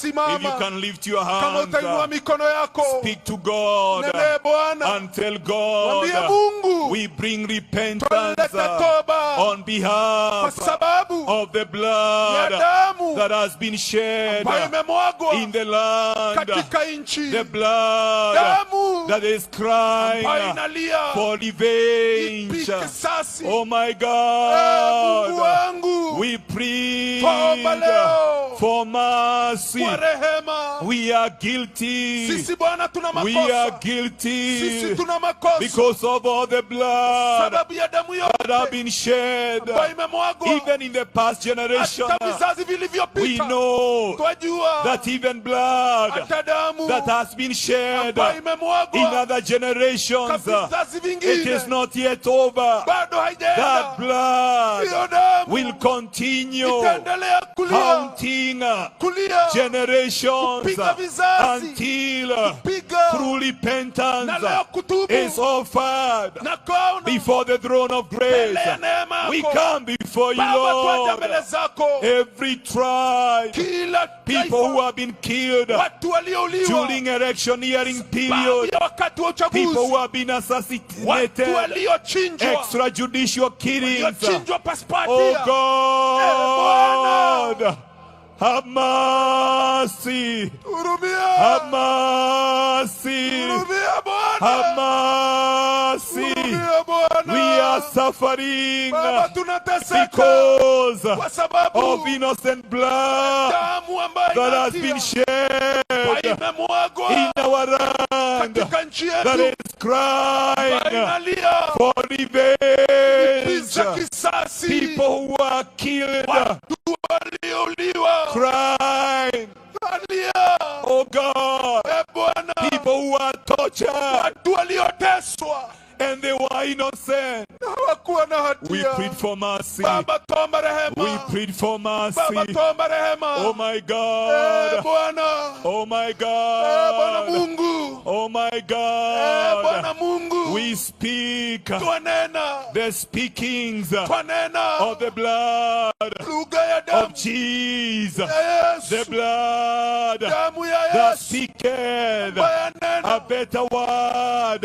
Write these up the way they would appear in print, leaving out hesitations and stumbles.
If you can lift your hands, speak to God and tell God, we bring repentance on behalf of the blood that has been shed in the land, the blood that is crying for revenge. Oh my God, we plead for mercy. We are guilty. We are guilty because of all the blood that have been shed. Even in the past generation, we know that even blood that has been shed in other generations, it is not yet over. That blood will continue counting generations until true repentance is offered before the throne of grace. We come before you, Lord. Every tribe, people who have been killed during electioneering period, people who have been assassinated, extrajudicial killings. Oh God, have mercy. Have mercy. Have mercy. We are suffering because of innocent blood that has been shed in our land, that is crying for revenge. People who are killed, crying, oh God, people who are tortured and they were innocent. We plead for mercy. We plead for mercy. Oh my God. Oh my God. Oh my God. We speak the speakings of the blood of Jesus. The blood that speaketh a better word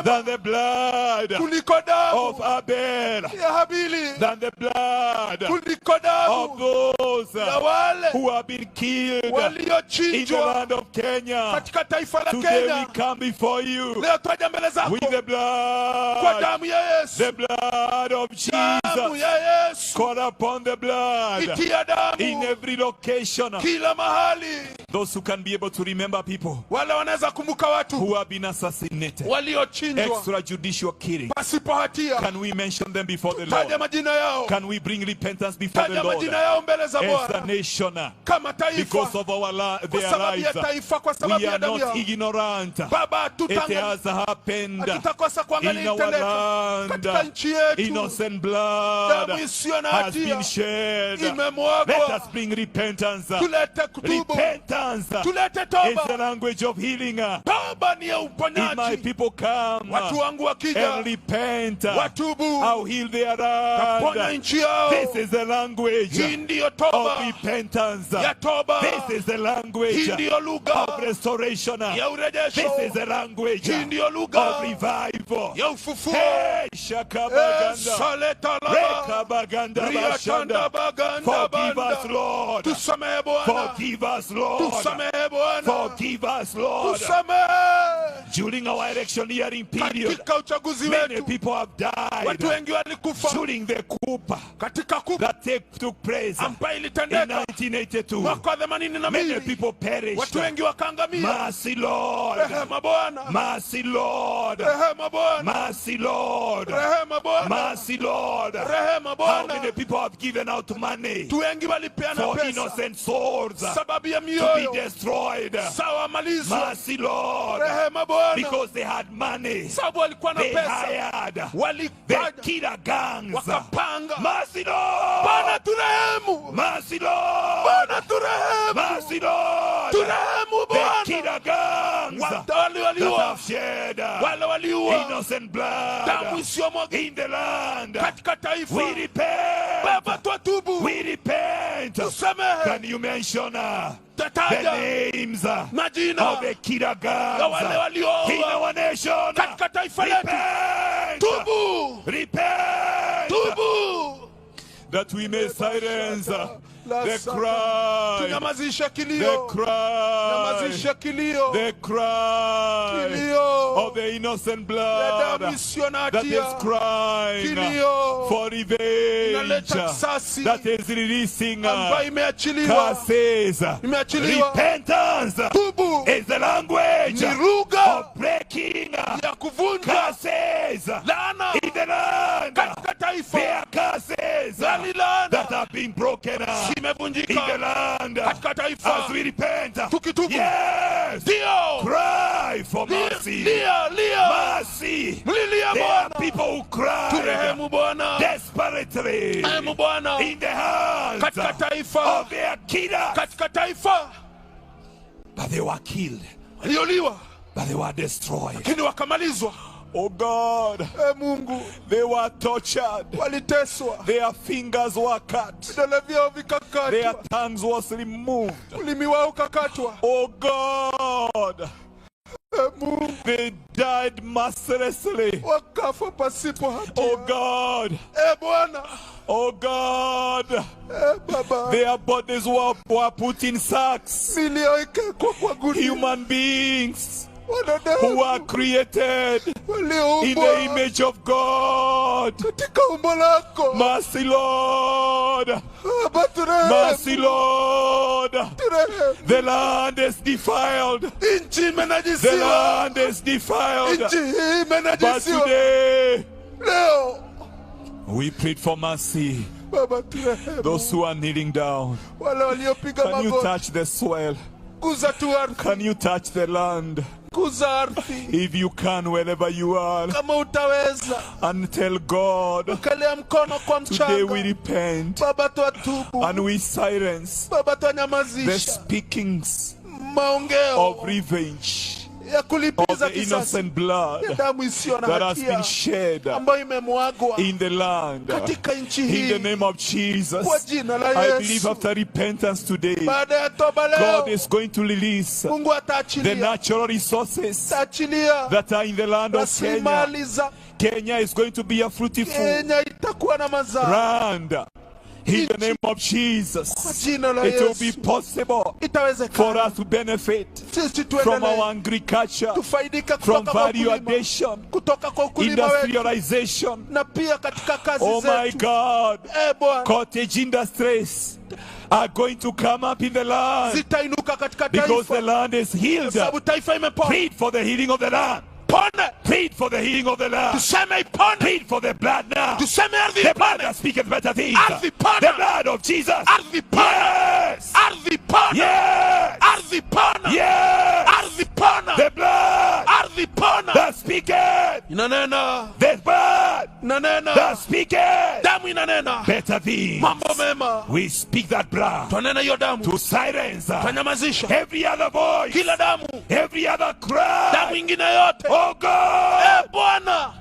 than the blood of Abel, than the blood of those who have been killed in the land of Kenya. Today we come before you with the blood of Jesus. Call upon the blood in every location. Those who can be able to remember people who have been assassinated, extrajudicial killing. Can we mention them before the Lord? Can we bring repentance before the Lord as a nation because of their lives? We are not ignorant. It has happened in our land. Innocent blood has been shed. Let us bring repentance. Repentance is the language of healing. If my people come and repent, I'll heal their land. This is the language of repentance. This is the language of restoration. This is the language of revival. Hey, Shakabaganda, Rekabaganda Bashanda. Forgive us, Lord. Forgive us, Lord. Forgive us, Lord. During our electioneering period, many people have died during the coup that took place in 1982. Many people perished. Mercy, Lord. Mercy, Lord. Mercy, Lord. Mercy, Lord. How many people have given out money for innocent souls to be destroyed? Mercy, Lord. Because they had money, they hired the killer gangs. Mercy, Lord. Mercy, Lord. Mercy, Lord. The killer gangs that have shed innocent blood in the land. We repent. Baba twatubu. We repent. Tusamehe. Can you mention the names of majina the Kiragans ya wale walioa in our nation? katika taifa letu? Tubu. Repent. Tubu. That we may silence the cry. Tunyamazishe The kilio. cry. Nyamazishe kilio. The cry Kilio. of the innocent blood that is crying Kilio. for revenge, Inaleta kisasi. that is releasing Ambayo imeachiliwa. curses. Imeachiliwa. Repentance Tubu. is the language Ni lugha of breaking ya kuvunja curses laana in the land. katika taifa. There are curses Laana that have been broken in the land. katika taifa. As we repent, Tukitubu. yes, Ndio. cry for mercy. Lia. Mercy. Mlilia There are Bwana. people who cry Turehemu Bwana. desperately Turehemu Bwana. in the hands Katika taifa. of their killers, Katika taifa. but they were killed, Walioliwa. but they were destroyed. Lakini wakamalizwa. Oh God, Mungu. they were tortured. Waliteswa. Their fingers were cut. Vidole vyao vikakatwa. Their tongues was removed. Ulimi wao ukakatwa. Oh God, Mungu. they died mercilessly. Wakafa pasipo hatia. Oh God, Bwana. oh God, Baba. their bodies were put in sacks. Milio ikekwa kwa gunia. Human beings Wanadamu. who are created in Walioumbwa the image of God. katika umbo lako. Mercy, Lord. Baba turehemu. Mercy, Lord. Turehemu. The land is defiled. Nchi The imenajisiwa. land is defiled. Nchi hii But imenajisiwa. today, Leo. we plead for mercy. Baba turehemu. Those who are kneeling down, Wale waliopiga can you magoti. touch the soil? Guza tu ardhi. Can you touch the land? Guza ardhi. If you can, wherever you are, Kama utaweza. and tell God, Kalea mkono kwa today we mchanga. repent Baba tuatubu. and we silence Baba the tuanyamazisha. speakings Maongeo of revenge ya of kulipiza the kisasi. innocent blood Ya damu isiyo na that has been hatia. shed Ambayo imemwagwa. in the land. Katika nchi In the hii. name of Jesus, Kwa jina la I Yesu. believe after repentance today, Baada ya toba God leo. is going to release Mungu the ataachilia. natural resources Ataachilia. that are in the land of Kenya. Rasilimali za Kenya is going to be a fruitful Kenya itakuwa na mazao. land. In the name of Jesus, Kwa jina la it will be Yesu. possible for Itawezekana. us to benefit Sisi from our tuendelee. agriculture, Tufaidika from kutoka kwa value ukulima. addition, Kutoka kwa ukulima wetu. industrialization. Na pia katika kazi Oh my zetu. God, Bwana. cottage industries are going to come up in the land Zitainuka katika because the taifa. land is healed. Sababu taifa imepona. Plead for the healing of the land. Pone. Plead for the healing of the land. Tuseme ipone. Plead for the blood now. Tuseme ardhi The blood ipone. that speaketh better things. Ardhi pona. The blood of Jesus. Ardhi pona. Yes. Ardhi pona. Yes. Ardhi pona. Yes. Ardhi pona. The blood Ardhi pona. that speaketh. Inanena. The blood Inanena. that speaketh Damu inanena. better things. Mambo mema. We speak that blood Twanena hiyo damu. to silence Twanyamazisha. every other voice, Kila damu. every other Damu cry. ingine yote. Oh God. Bwana.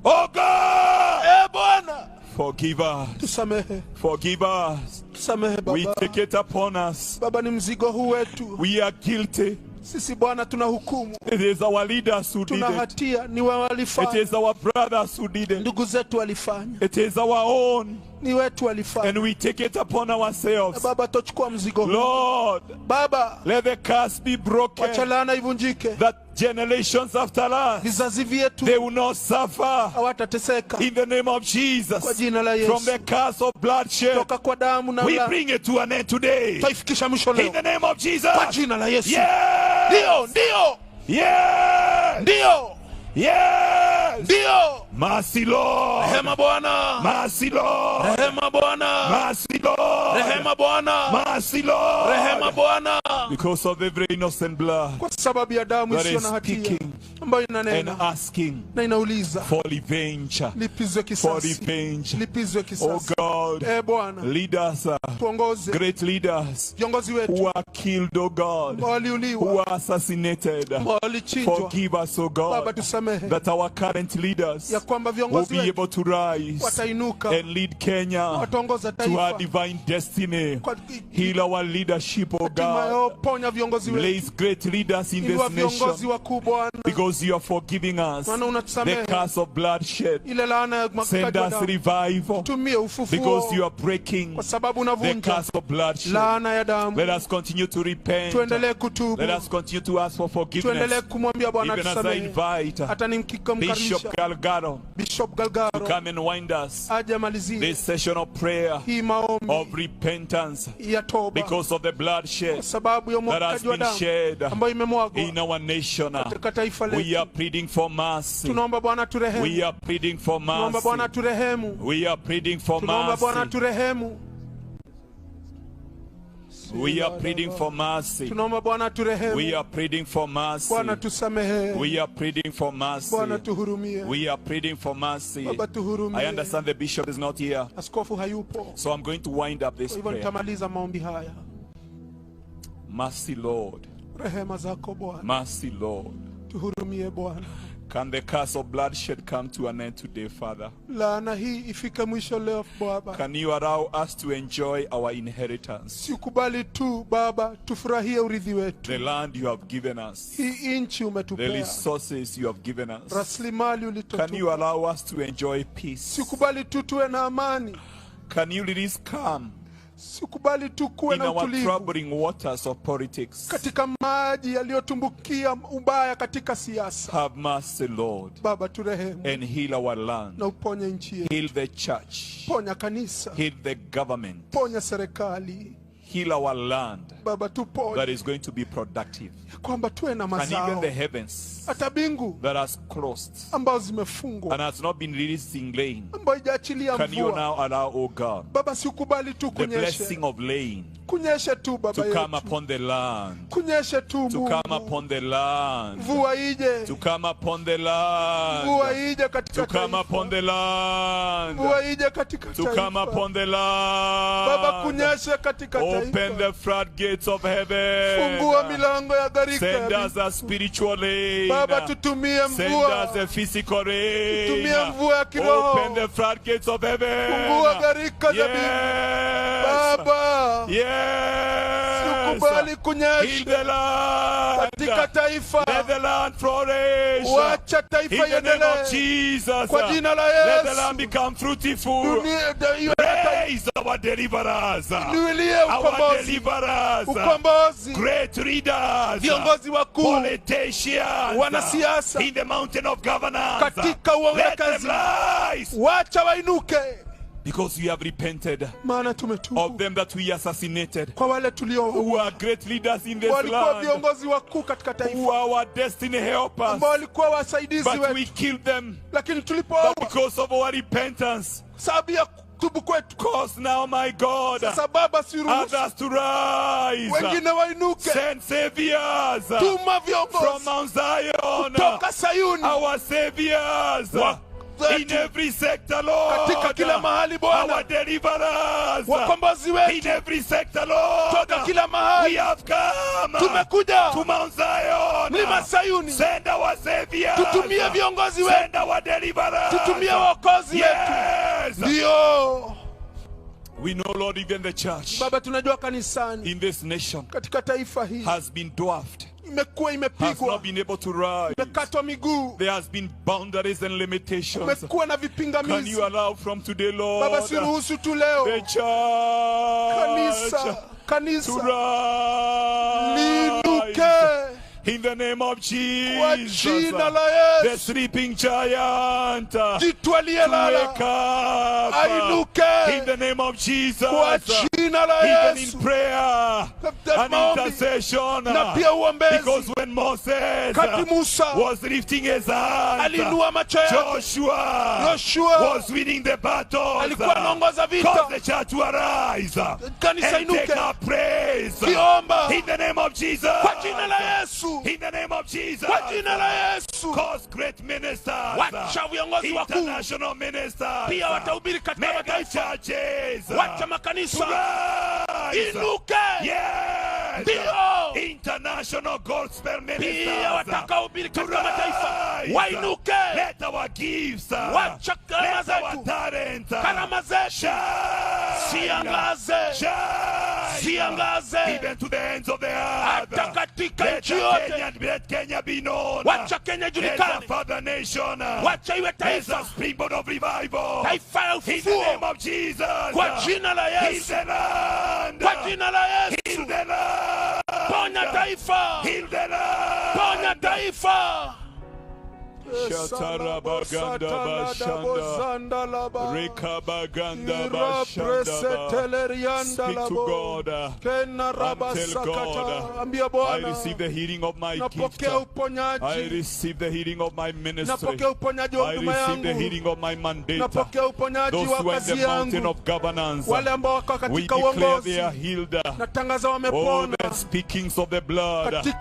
Oh God. Bwana. Forgive us. Tusamehe. Forgive us. Tusamehe We Baba. take it upon us. Baba, ni mzigo huu wetu. We are guilty. Sisi Bwana tuna hukumu. It is our leaders who did Tuna it. hatia, ni wao It walifanya. is our brothers who did it. Ndugu zetu walifanya. It is our own. Ni wetu walifanya. And we take it upon ourselves. Baba, tochukua mzigo huu. Lord, Baba, let the curse be wacha broken. laana ivunjike. That generations after us, Vizazi vyetu they will not suffer. hawatateseka. In the name of Jesus, Kwa jina la from Yesu. the curse of bloodshed, Toka kwa damu na we ula. bring it to an end today. Taifikisha mwisho In leo. the name of Jesus. Kwa jina la Yesu. Yes. Ndio, ndio. Yes. Ndio. Yes. Ndio. Mercy, Lord. Rehema Bwana. Mercy, Lord. Rehema Bwana. Mercy, Lord. Rehema Bwana. Mercy, Lord. Rehema Bwana. Baba, because of every innocent blood kwa sababu ya damu that isiyo is na hatia speaking ambayo and inanena asking na inauliza for revenge. lipizwe For kisasi, revenge. lipizwe Oh kisasi. God, Bwana, lead us, tuongoze great leaders viongozi who wetu are killed, oh God, who waliuliwa, are assassinated. walichinjwa. Forgive us, oh Baba, God, tusamehe that our current leaders ya kwamba will viongozi be wetu able to rise watainuka, and lead Kenya wataongoza to our taifa divine destiny. kwa Heal our leadership, oh hatimaye God. ponya viongozi wetu. Place great leaders in Inua this viongozi nation wakuu Bwana, because you are forgiving us maana the unatusamehe curse of bloodshed. ile laana ya Send mwagikaji wa us damu. revival Tumie ufufuo because you are breaking kwa sababu the unavunja curse of bloodshed. laana ya damu. Let us continue to repent. Tuendelee kutubu, Let us continue to ask for tuendelee forgiveness. kumwambia Bwana Even as I tusamehe. invite Hata Bishop nimkaribisha Galgado Bishop to Galgaro come and wind us aje malizie this session of prayer hii maombi of repentance ya toba because of the kwa bloodshed sababu ya that has mwagikaji wa been damu shed ambayo imemwagwa in our nation. katika taifa We letu. are pleading for mercy. Tunaomba Bwana turehemu, We are pleading for tunaomba Bwana mercy. turehemu, We are pleading for tunaomba Bwana mercy. turehemu, We are pleading for mercy. tunaomba Bwana turehemu. We are pleading for mercy. Bwana tusamehe, We are pleading for mercy. Bwana tuhurumie, We are pleading for mercy. Baba tuhurumie. I understand the bishop is not here, Askofu hayupo, so I'm going to wind up this kwa hivyo prayer. nitamaliza maombi haya. Mercy, Lord. Rehema zako Bwana, Mercy, Lord. tuhurumie Bwana. Can the curse of bloodshed come to an end today, Father? Laana hii ifike mwisho leo Baba. Can you allow us to enjoy our inheritance? Sikubali tu Baba, tufurahie urithi wetu, The land you have given us, hii nchi the umetupea, resources you have given us. rasilimali Can you ulitupa. allow us to enjoy peace? Sikubali tu tuwe na amani, Can you release calm sikubali tu kuwe in na our utulivu troubling waters of politics? katika maji yaliyotumbukia ubaya katika siasa. Have mercy, Lord, Baba turehemu and heal our land. na uponye nchi yetu, Heal the church. ponya kanisa, Heal the government. ponya serikali. Heal our land Baba that tuponye is going to be productive. kwamba tuwe na And even mazao, the heavens hata bingu that has closed ambazo and zimefungwa, has not been releasing rain. ambayo hajaachilia Can you mvua. now allow, oh God, Baba sikubali tu the blessing kunyeshe, of rain kunyeshe tu Baba to come yetu, upon the land, kunyeshe tu to come Mungu, upon the land, mvua ije, to come upon the mvua land, ije katika to come upon taifa, the land, mvua ije katika to come taifa. upon the Baba land. kunyeshe katika Open taifa, the floodgates of fungua heaven. milango ya gharika Send ya us a spiritual rain. Baba tutumie Send mvua, us a physical rain. tutumie mvua ya kiroho, Open the floodgates of heaven. fungua gharika za mbingu. Yes. Baba Yes. sikubali Heal kunyesha the land. katika taifa, Let the land flourish. wacha In taifa the name of iendelee Jesus. kwa jina la Let the Yesu. land become fruitful. Dunia iwe Praise our deliverers. inuilie Our ukombozi, deliverers. ukombozi, Great leaders. viongozi wakuu, Politicians. wanasiasa In the mountain of governance. katika Let them uongozi, rise. wacha wainuke, Because we have repented maana of tumetubu them that we assassinated, kwa wale tulio who are great leaders in this walikuwa land, viongozi wakuu katika who taifa, are our destiny helpers, ambao walikuwa wasaidizi but we wetu, killed them. lakini But tulipoua because of our repentance, sababu ya kutubu kwetu, cause now, my God, sasa Baba siruhusu others to rise. wengine wainuke, Send saviors tuma from viongozi Mount Zion, kutoka Sayuni, our saviors in every sector, katika Lord, kila mahali our Bwana, deliverers wakombozi in wetu every sector, Lord. kutoka kila We mahali, have come tumekuja to Mount Zion. mlima Sayuni, Send our saviors, tutumie viongozi wetu, send our deliverers, tutumie waokozi wetu. yes. Ndio We know, Lord, even the church Baba, tunajua kanisani in this nation katika taifa hili has been dwarfed, imekuwa has imepigwa, not been able to rise. imekatwa miguu, There has been boundaries and limitations. kumekuwa na Can vipingamizi. you allow from today, Baba, Lord, siruhusu tu leo the church to kanisa rise? liinuke, In the name of Kwa Jesus. jina la The Yesu. sleeping giant. Jitu aliyelala Wake up. ainuke. In the name of Jesus. Kwa jina la Even in Yesu. prayer and Maombi intercession. na pia uombezi. Because when Moses Kati Musa was lifting his hand, alinua macho yake, Joshua was winning the battle. alikuwa anaongoza vita. Cause the church to arise Kanisa and take inuke. our praise. Kiomba In the name of Jesus. kwa jina la Yesu. In the name of Jesus. Kwa jina la Yesu. Cause great ministers, Wacha viongozi wakuu international ministers, pia watahubiri katika mega mataifa. churches, Wacha makanisa rise. inuke. Yes. Ndio. International gospel Pia ministers watakaohubiri katika mataifa rise. wainuke. Let our gifts, Wacha karama let our zetu, talents karama zetu shine. siangaze, Shine. siangaze Even to the ends of the earth. hata katika Let nchi yote. Let Kenya be known. Wacha Kenya As a julikane, father nation. wacha iwe As taifa, a springboard of revival. taifa ya In the ufufuo name of Jesus. kwa jina la Heal Yesu, the land. kwa jina la Heal Yesu. the land. Ponya taifa, Heal the land. ponya taifa. Shatarabaganda bashanda. Rekabaganda bashanda. Speak to God. Tell God, I receive the healing of my gift. Napokea uponyaji. I receive the healing of my ministry. Napokea uponyaji wa I huduma receive the yangu. healing of my mandate. Napokea uponyaji Those wa who are in kazi the mountain yangu. of governance, Wale ambao wako we katika declare they uongozi are healed. natangaza Oh, wamepona the speakings of the blood. katika